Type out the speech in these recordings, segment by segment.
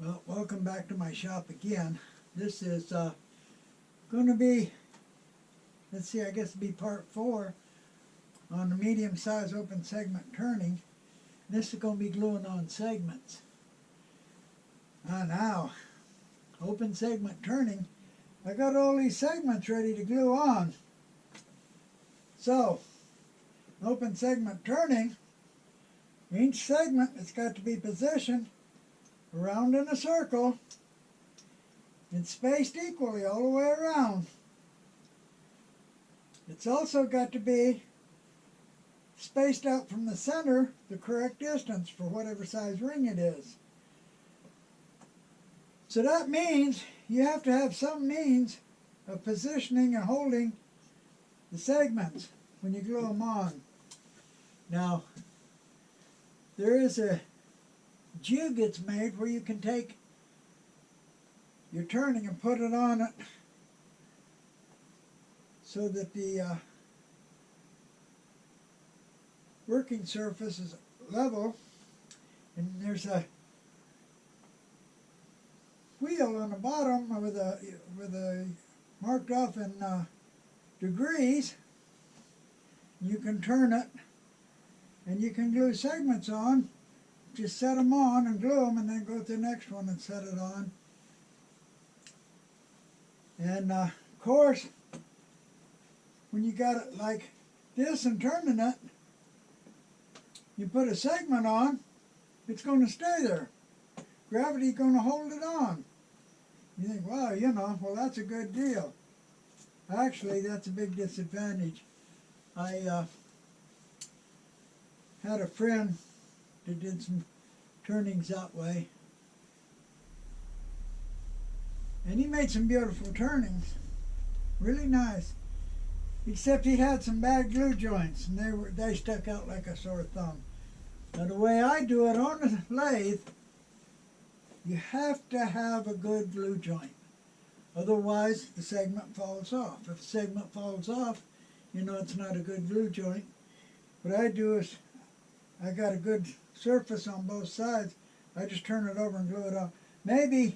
Well, welcome back to my shop again. This is going to be, let's see, I guess it'll be part 4 on the medium-sized open segment turning. This is going to be gluing on segments. Now, open segment turning, I got all these segments ready to glue on. So, open segment turning, each segment has got to be positioned around in a circle and spaced equally all the way around. It's also got to be spaced out from the center the correct distance for whatever size ring it is. So that means you have to have some means of positioning and holding the segments when you glue them on. Now, there is a jig that's made where you can take your turning and put it on it so that the working surface is level, and there's a wheel on the bottom with a marked off in degrees. You can turn it and you can glue segments on. Just set them on and glue them, and then go to the next one and set it on. And of course, when you got it like this and turning it, you put a segment on, it's going to stay there. Gravity's going to hold it on. You think, wow, well, that's a good deal. Actually, that's a big disadvantage. I had a friend that did some turnings that way, and he made some beautiful turnings, really nice, except he had some bad glue joints, and they stuck out like a sore thumb. Now the way I do it on the lathe, you have to have a good glue joint, otherwise the segment falls off. If the segment falls off, it's not a good glue joint. What I do is, I got a good surface on both sides. I just turn it over and glue it on. Maybe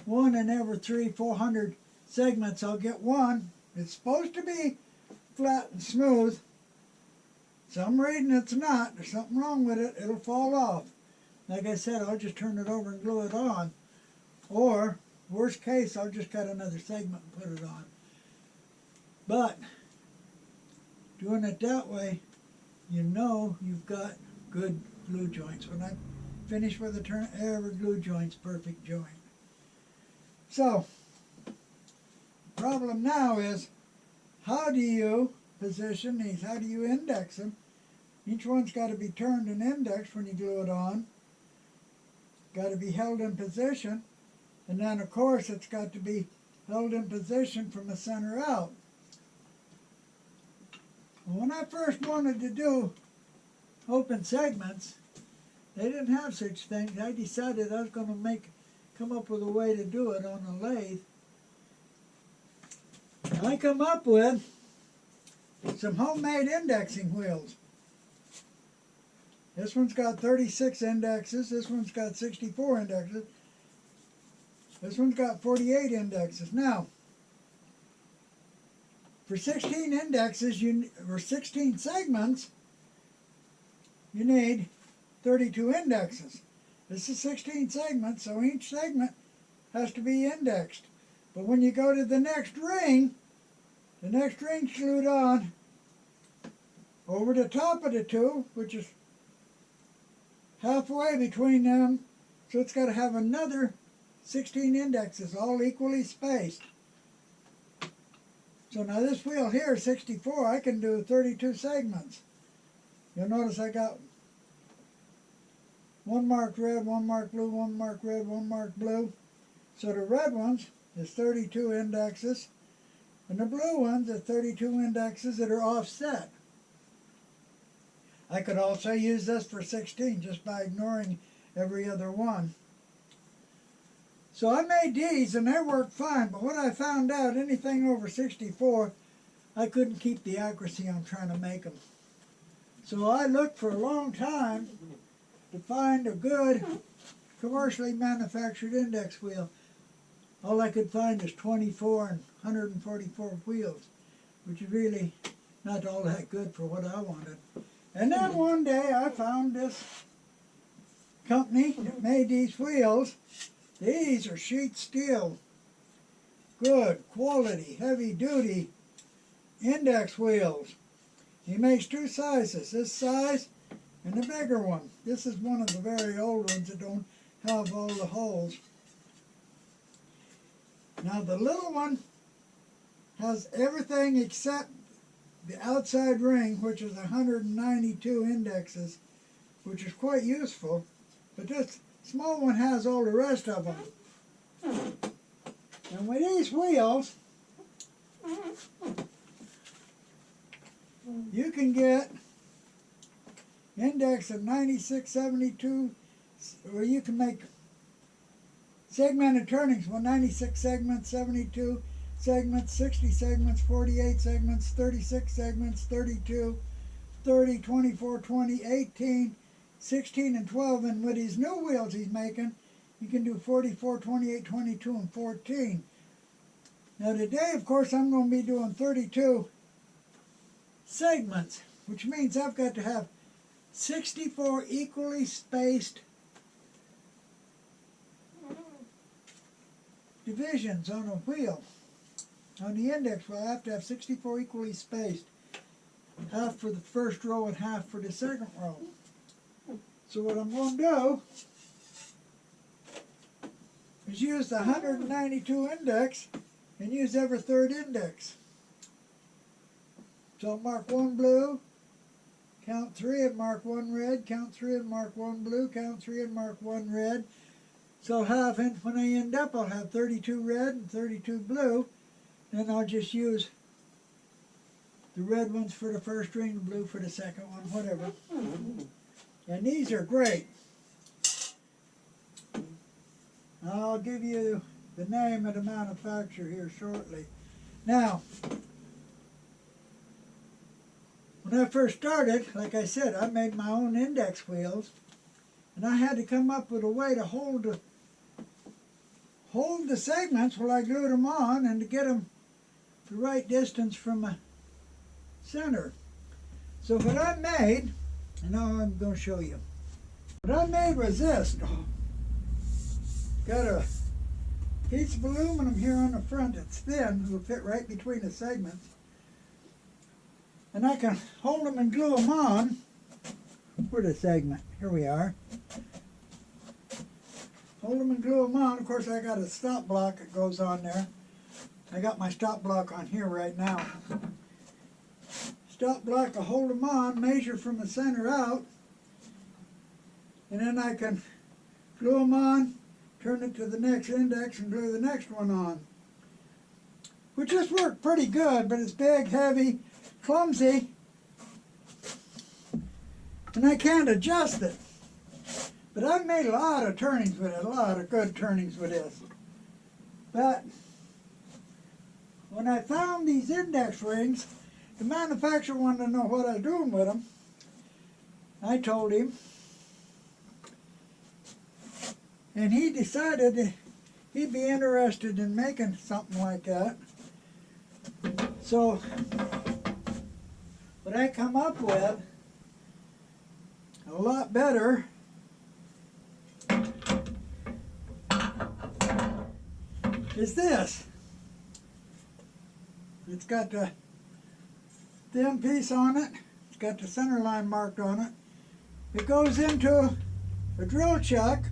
one in every 300-400 segments I'll get one. It's supposed to be flat and smooth. Some reason it's not. There's something wrong with it. It'll fall off. Like I said, I'll just turn it over and glue it on. Or, worst case, I'll just cut another segment and put it on. But, doing it that way, you've got good glue joints. When I finish with a turn, every glue joint's perfect joint. So, the problem now is, how do you position these? How do you index them? Each one's got to be turned and indexed when you glue it on. Got to be held in position. And then, of course, it's got to be held in position from the center out. When I first wanted to do open segments, they didn't have such things. I decided I was going to come up with a way to do it on the lathe. I come up with some homemade indexing wheels. This one's got 36 indexes. This one's got 64 indexes. This one's got 48 indexes. Now, for 16 indexes, or 16 segments, you need 32 indexes. This is 16 segments, so each segment has to be indexed. But when you go to the next ring's glued on over the top of the two, which is halfway between them, so it's got to have another 16 indexes, all equally spaced. So now this wheel here, 64, I can do 32 segments. You'll notice I got one marked red, one marked blue, one marked red, one marked blue. So the red ones is 32 indexes, and the blue ones are 32 indexes that are offset. I could also use this for 16 just by ignoring every other one. So I made these and they worked fine, but what I found out, anything over 64, I couldn't keep the accuracy on trying to make them. So I looked for a long time to find a good commercially manufactured index wheel. All I could find is 24 and 144 wheels, which is really not all that good for what I wanted. And then one day I found this company that made these wheels. These are sheet steel, good quality, heavy duty index wheels. He makes two sizes, this size and the bigger one. This is one of the very old ones that don't have all the holes. Now the little one has everything except the outside ring, which is 192 indexes, which is quite useful. But this small one has all the rest of them. And with these wheels, you can get index of 96, 72, or you can make segmented turnings with 96 segments, 72 segments, 60 segments, 48 segments, 36 segments, 32, 30, 24, 20, 18, 16, and 12. And with these new wheels he's making, you can do 44, 28, 22, and 14. Now today, of course, I'm going to be doing 32 segments, which means I've got to have 64 equally spaced divisions on a wheel. On the index wheel, I have to have 64 equally spaced. Half for the first row and half for the second row. So what I'm going to do is use the 192 index and use every third index. So I'll mark one blue, count 3 and mark 1 red, count 3 and mark 1 blue, count 3 and mark 1 red. So when I end up, I'll have 32 red and 32 blue. Then I'll just use the red ones for the first ring, the blue for the second one, whatever. And these are great. I'll give you the name of the manufacturer here shortly. Now, when I first started, like I said, I made my own index wheels, and I had to come up with a way to hold the segments while I glued them on, and to get them the right distance from the center. So what I made, and now I'm going to show you. What I made was this. Got a piece of aluminum here on the front that's thin, it'll fit right between the segments. And I can hold them and glue them on for the segment. Here we are. Hold them and glue them on. Of course, I got a stop block that goes on there. I got my stop block on here right now. Stop block, I hold them on, measure from the center out, and then I can glue them on, turn it to the next index, and glue the next one on. Which just worked pretty good, but it's big, heavy, clumsy, and I can't adjust it. But I've made a lot of turnings with it, a lot of good turnings with this. But when I found these index rings, the manufacturer wanted to know what I was doing with them. I told him, and he decided that he'd be interested in making something like that. So what I come up with, a lot better, is this. It's got the thin piece on it. It's got the center line marked on it. It goes into a drill chuck.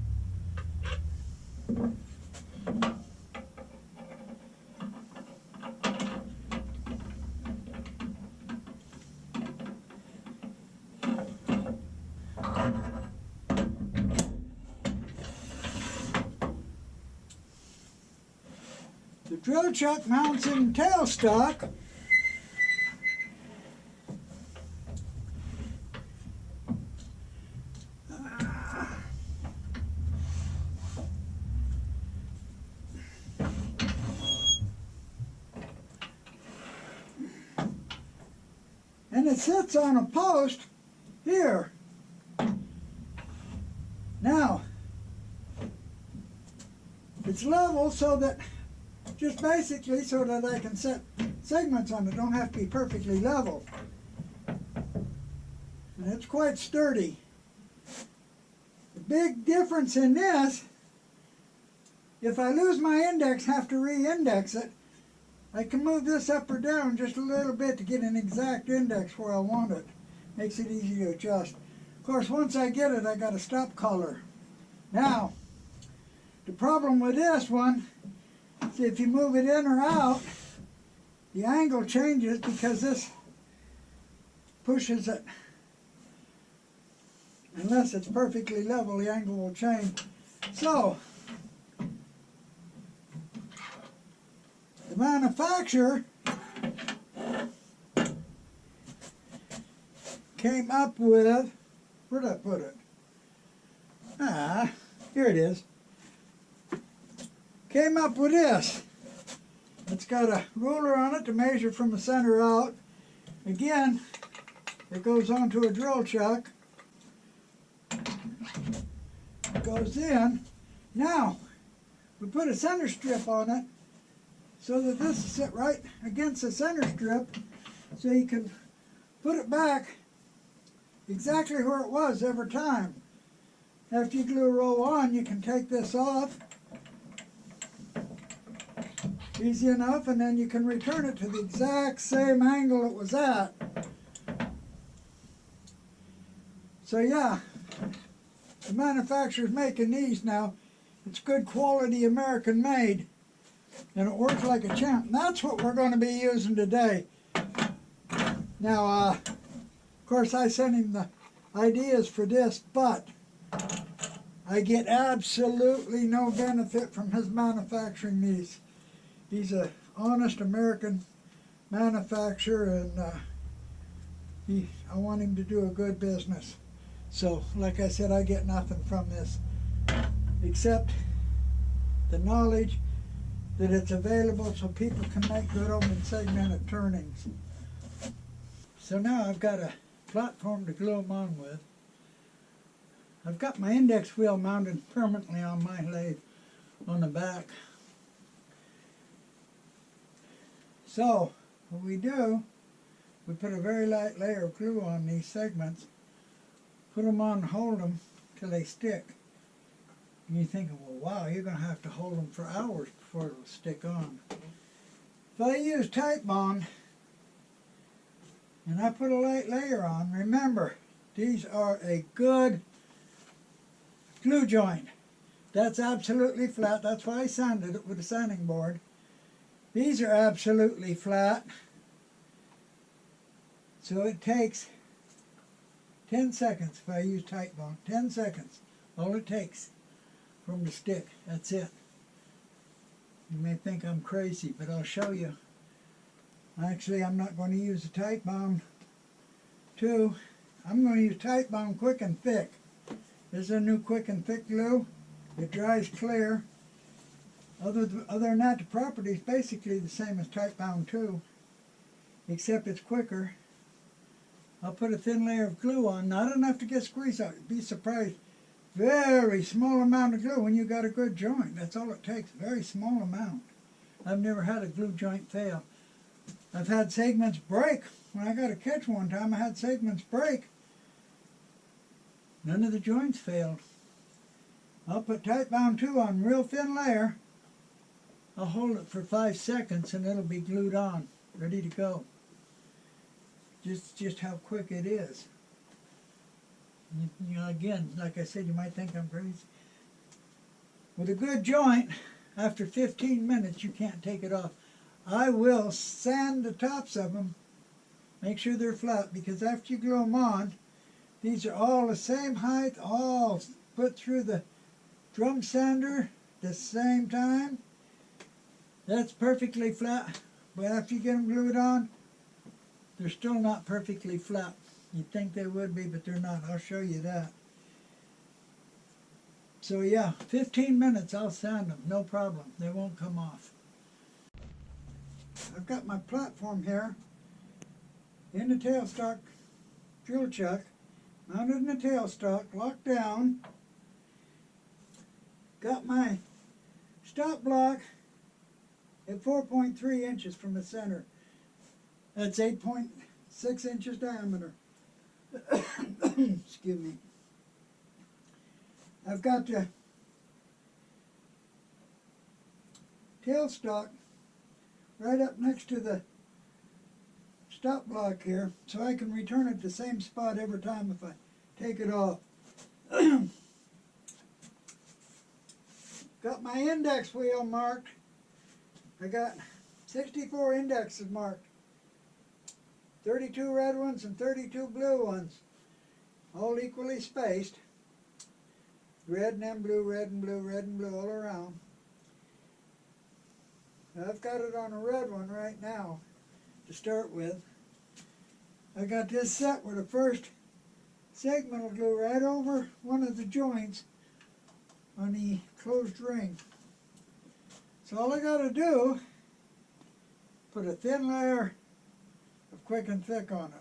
The drill chuck mounts in tailstock. And it sits on a post here. Now, it's level so that, just basically so that I can set segments on it. Don't have to be perfectly level. And it's quite sturdy. The big difference in this, if I lose my index, have to re-index it, I can move this up or down just a little bit to get an exact index where I want it. Makes it easy to adjust. Of course, once I get it, I got a stop color. Now, the problem with this one is if you move it in or out, the angle changes because this pushes it. Unless it's perfectly level, the angle will change. So, the manufacturer came up with, where'd I put it? Here it is. Came up with this. It's got a ruler on it to measure from the center out. Again, it goes onto a drill chuck. It goes in. Now, we put a center strip on it so that this is set right against the center strip so you can put it back exactly where it was every time. After you glue a row on, you can take this off. Easy enough, and then you can return it to the exact same angle it was at. So yeah, the manufacturer's making these now. It's good quality American made, and it works like a champ. And that's what we're going to be using today. Now, of course, I sent him the ideas for this, but I get absolutely no benefit from his manufacturing these. He's an honest American manufacturer, and I want him to do a good business. So, like I said, I get nothing from this except the knowledge that it's available so people can make good open segmented turnings. So now I've got a platform to glue them on with. I've got my index wheel mounted permanently on my lathe on the back. So, what we do, we put a very light layer of glue on these segments, put them on and hold them till they stick. And you're thinking, well, wow, you're going to have to hold them for hours before it'll stick on. If I use Titebond, and I put a light layer on, remember, these are a good glue joint. That's absolutely flat. That's why I sanded it with a sanding board. These are absolutely flat. So it takes 10 seconds if I use Titebond. 10 seconds. All it takes from the stick. That's it. You may think I'm crazy, but I'll show you. Actually, I'm not going to use a Titebond 2. I'm going to use Titebond Quick and Thick. This is a new Quick and Thick glue. It dries clear. Other than that, the property is basically the same as Titebond 2, except it's quicker. I'll put a thin layer of glue on, not enough to get squeezed out. You'd be surprised. Very small amount of glue when you got a good joint. That's all it takes, very small amount. I've never had a glue joint fail. I've had segments break. When I got a catch one time, I had segments break. None of the joints failed. I'll put Titebond 2 on real thin layer. I'll hold it for 5 seconds and it'll be glued on, ready to go. Just how quick it is. You know, again, like I said, you might think I'm crazy. With a good joint, after 15 minutes, you can't take it off. I will sand the tops of them, make sure they're flat, because after you glue them on, these are all the same height, all put through the drum sander the same time. That's perfectly flat, but after you get them glued on, they're still not perfectly flat. You'd think they would be, but they're not. I'll show you that. So yeah, 15 minutes I'll sand them, no problem. They won't come off. I've got my platform here in the tailstock drill chuck, mounted in the tailstock, locked down. Got my stop block at 4.3 inches from the center. That's 8.6 inches diameter. Excuse me. I've got the tailstock right up next to the stop block here, so I can return it to the same spot every time if I take it off. Got my index wheel marked. I got 64 indexes marked. 32 red ones and 32 blue ones. All equally spaced. Red and then blue, red and blue, red and blue all around. I've got it on a red one right now to start with. I got this set where the first segment will go right over one of the joints on the closed ring. So all I got to do, put a thin layer of quick and thick on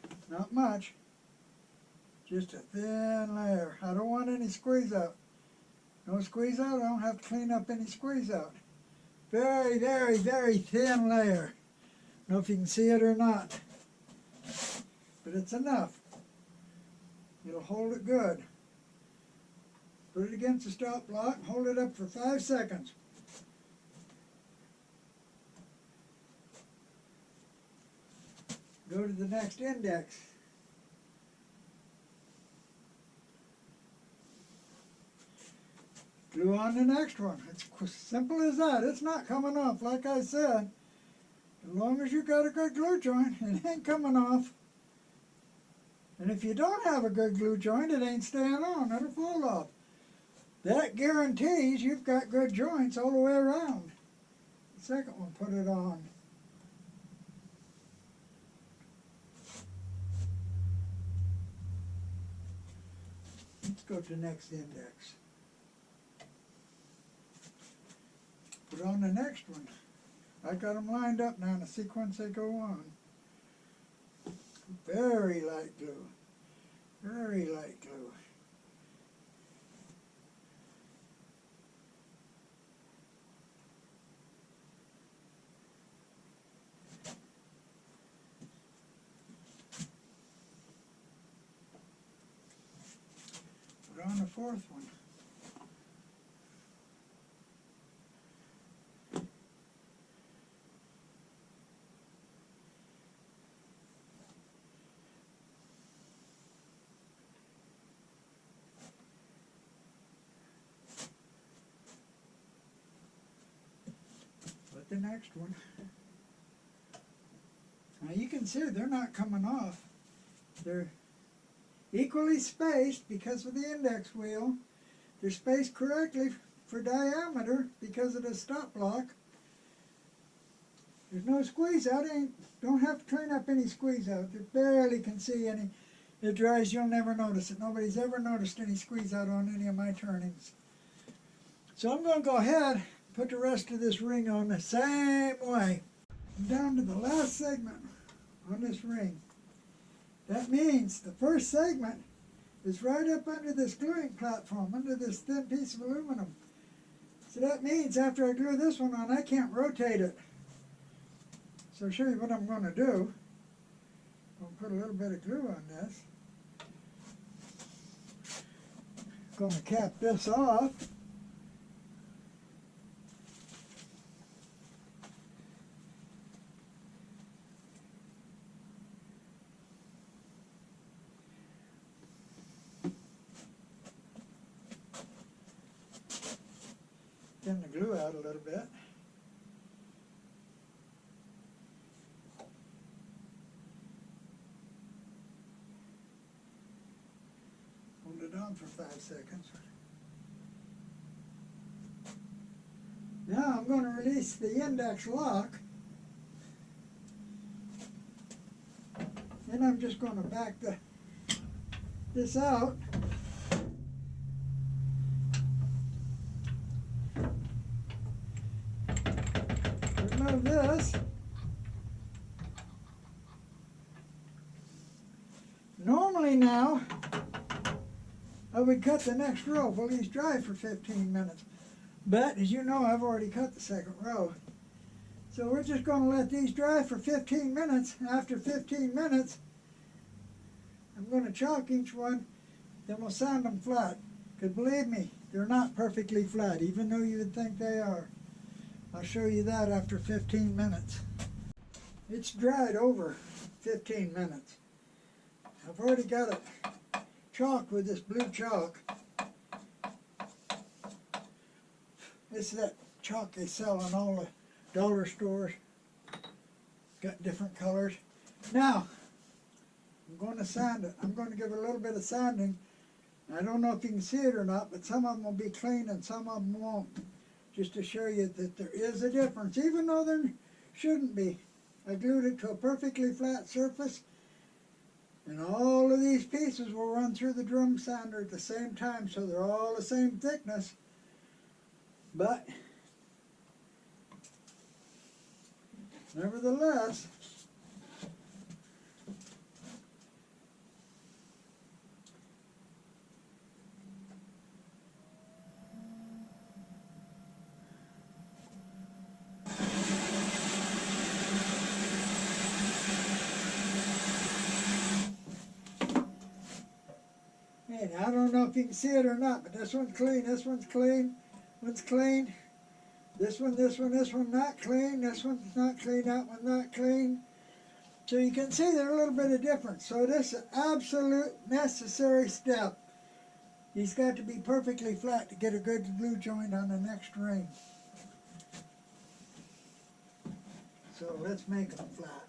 it. Not much, just a thin layer. I don't want any squeeze out. No squeeze out, I don't have to clean up any squeeze out. Very, very, very thin layer. I don't know if you can see it or not, but it's enough. It'll hold it good. Put it against the stop block and hold it up for 5 seconds. Go to the next index. Glue on the next one. It's as simple as that. It's not coming off, like I said. As long as you got a good glue joint, it ain't coming off. And if you don't have a good glue joint, it ain't staying on. It'll fall off. That guarantees you've got good joints all the way around. The second one, put it on. Let's go to the next index. Put on the next one. I got them lined up now in the sequence they go on. Very light glue. Very light glue. Put on the fourth one. The next one. Now you can see they're not coming off. They're equally spaced because of the index wheel. They're spaced correctly for diameter because of the stop block. There's no squeeze out. Don't have to clean up any squeeze out. You barely can see any. It dries, you'll never notice it. Nobody's ever noticed any squeeze out on any of my turnings. So I'm going to go ahead, put the rest of this ring on the same way. I'm down to the last segment on this ring. That means the first segment is right up under this gluing platform, under this thin piece of aluminum. So that means after I glue this one on, I can't rotate it. So I'll show you what I'm going to do. I'll put a little bit of glue on this. I'm going to cap this off. Thin the glue out a little bit. Hold it on for 5 seconds. Now I'm going to release the index lock. Then I'm just going to back this out. Remove this. Normally now, I would cut the next row. Well, these dry for 15 minutes. But, as you know, I've already cut the second row. So we're just going to let these dry for 15 minutes. After 15 minutes, I'm going to chalk each one, then we'll sand them flat. Because believe me, they're not perfectly flat, even though you would think they are. I'll show you that after 15 minutes. It's dried over 15 minutes. I've already got it chalked with this blue chalk. It's that chalk they sell in all the dollar stores. Got different colors. Now, I'm going to sand it. I'm going to give it a little bit of sanding. I don't know if you can see it or not, but some of them will be clean and some of them won't. Just to show you that there is a difference, even though there shouldn't be. I glued it to a perfectly flat surface, and all of these pieces will run through the drum sander at the same time, so they're all the same thickness. But, nevertheless, and I don't know if you can see it or not, but this one's clean, this one's clean, one's clean. This one not clean, this one's not clean, that one not clean. So you can see there's a little bit of difference. So this is an absolute necessary step. These got to be perfectly flat to get a good glue joint on the next ring. So let's make them flat.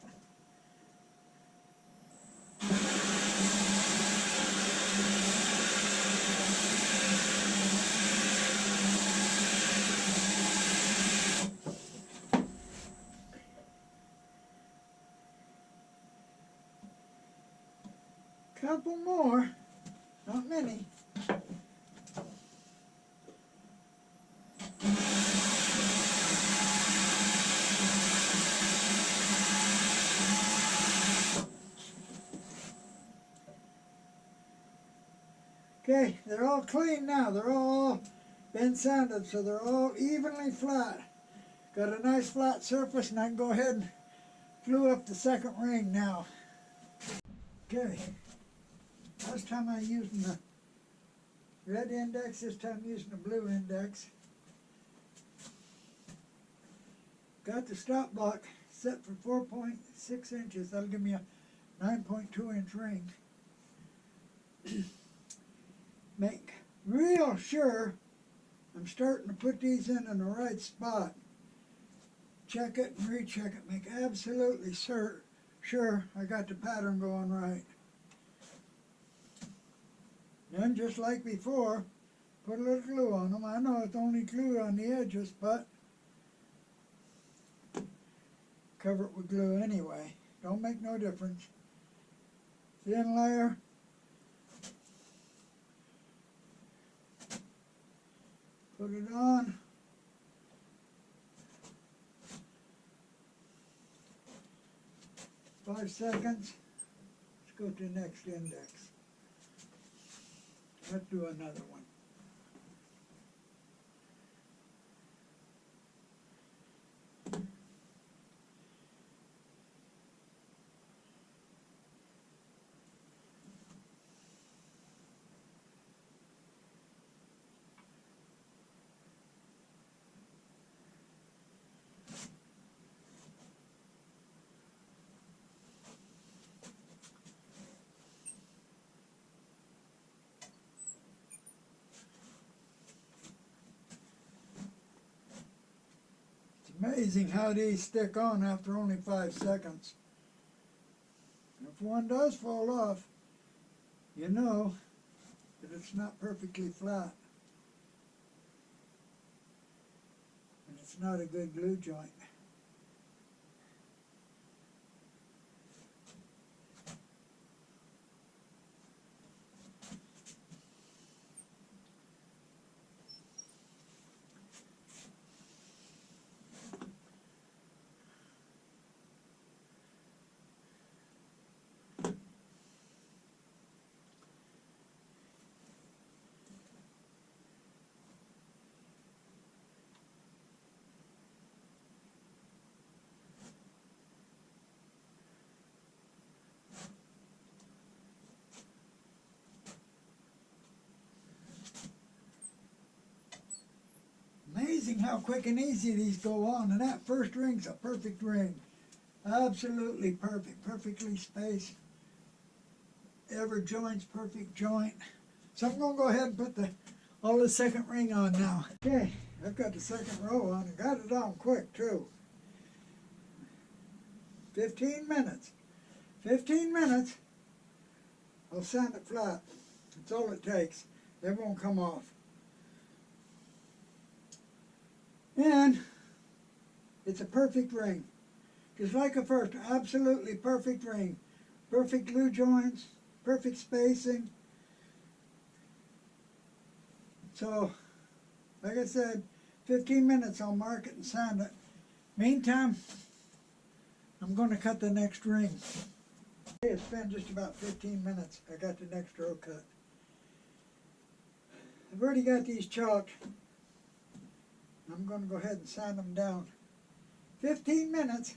Couple more, not many. Okay, they're all clean now. They're all been sanded, so they're all evenly flat. Got a nice flat surface, and I can go ahead and glue up the second ring now. Okay. Last time I used the red index, this time I'm using the blue index. Got the stop block set for 4.6 inches. That'll give me a 9.2 inch ring. Make real sure I'm starting to put these in the right spot. Check it and recheck it. Make absolutely sure I got the pattern going right. Then, just like before, put a little glue on them. I know it's only glue on the edges, but cover it with glue anyway. Don't make no difference. Thin layer. Put it on. Five seconds. Let's go to the next index. Let's do another one. Amazing how these stick on after only 5 seconds. If one does fall off, you know that it's not perfectly flat. And it's not a good glue joint. amazing how quick and easy these go on. And that first ring's a perfect ring. Absolutely perfect, perfectly spaced. Every joint's perfect joint. So I'm going to go ahead and put all the second ring on now. Okay, I've got the second row on and got it on quick too. 15 minutes. 15 minutes. I'll sand it flat. That's all it takes. It won't come off. And it's a perfect ring. Just like a first, absolutely perfect ring. Perfect glue joints, perfect spacing. So, like I said, 15 minutes I'll mark it and sand it. Meantime, I'm going to cut the next ring. It's been just about 15 minutes. I got the next row cut. I've already got these chalked. I'm going to go ahead and sand them down. 15 minutes,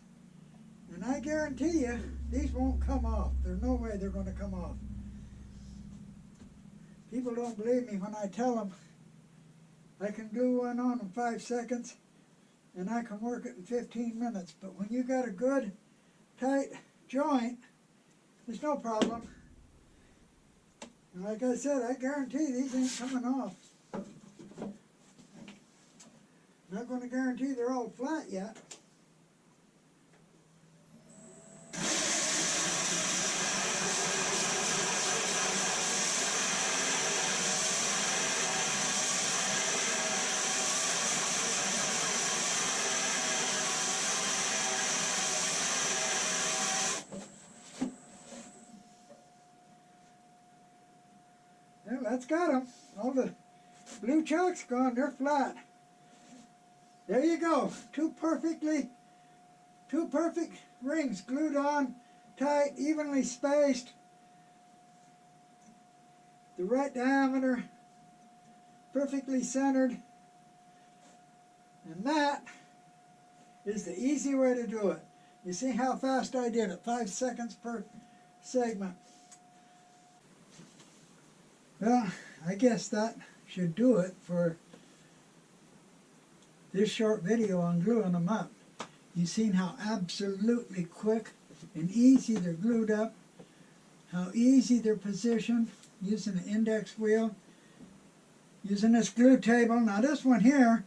and I guarantee you, these won't come off. There's no way they're going to come off. People don't believe me when I tell them I can glue one on in 5 seconds, and I can work it in 15 minutes. But when you got a good, tight joint, there's no problem. And like I said, I guarantee these ain't coming off. Not going to guarantee they're all flat yet. Well, that's got them. All the blue chalk's gone. They're flat. There you go. Two perfect rings glued on, tight, evenly spaced. The right diameter, perfectly centered. And that is the easy way to do it. You see how fast I did it, 5 seconds per segment. Well, I guess that should do it for this short video on gluing them up. You've seen how absolutely quick and easy they're glued up, how easy they're positioned using an index wheel, using this glue table. Now this one here,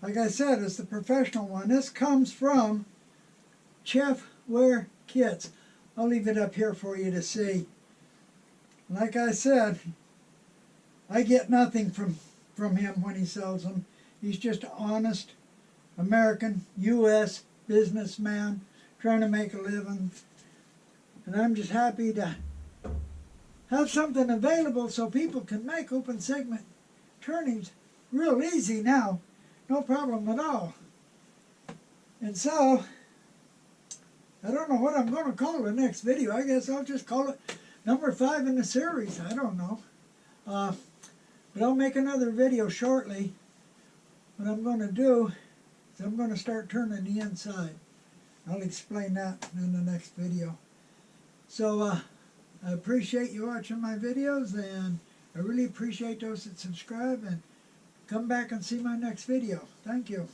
like I said, is the professional one. This comes from Chef Wear Kits. I'll leave it up here for you to see. Like I said, I get nothing from him when he sells them. He's just an honest American, U.S. businessman trying to make a living. And I'm just happy to have something available so people can make open segment turnings real easy now. No problem at all. And so, I don't know what I'm going to call the next video. I guess I'll just call it number 5 in the series. I don't know. But I'll make another video shortly. What I'm going to do is I'm going to start turning the inside. I'll explain that in the next video. So I appreciate you watching my videos, and I really appreciate those that subscribe, and come back and see my next video. Thank you.